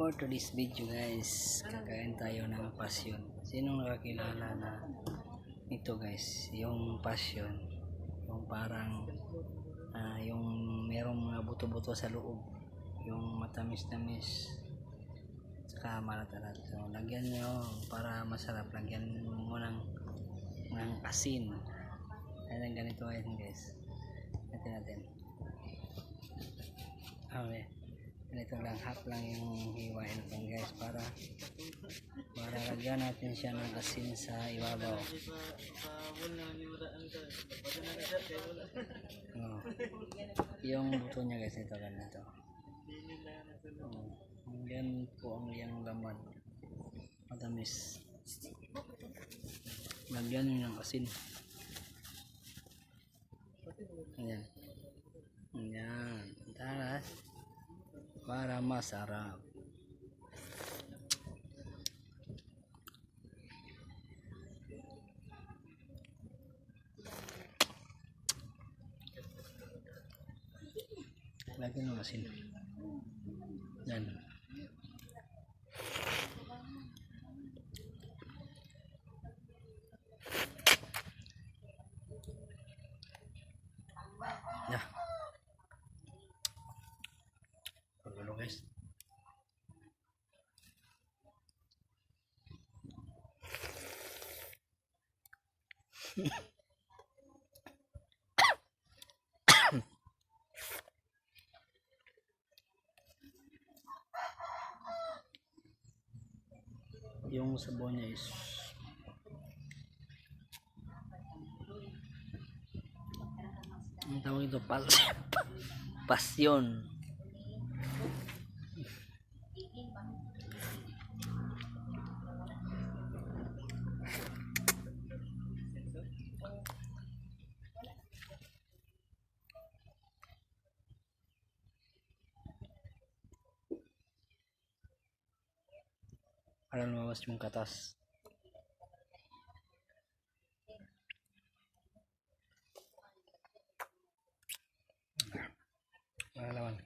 For today's video guys, kakain tayo ng passion. Sinong nakakilala na ito guys, yung passion, yung parang yung merong mga buto-buto sa loob, yung matamis-tamis saka malat-alat. So lagyan nyo para masarap, lagyan mo ng asin. Ayan, ganito guys, natin okay. Ganito lang, half lang yung hiwain natin guys, para lagyan natin siya ng asin sa ibabaw. Yung buto niya guys, ito ganito. Yan po ang iyang laman, matamis. Lagyan nyo ng asin. Ayan, taras para masarap. Lagyan ng asin. Yan. Ya. Pagulo guys. Yung sabaw niya is ang tawag ito, pasyon. Para lumabas yung katas. Pangalaman.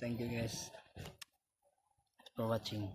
Thank you guys for watching.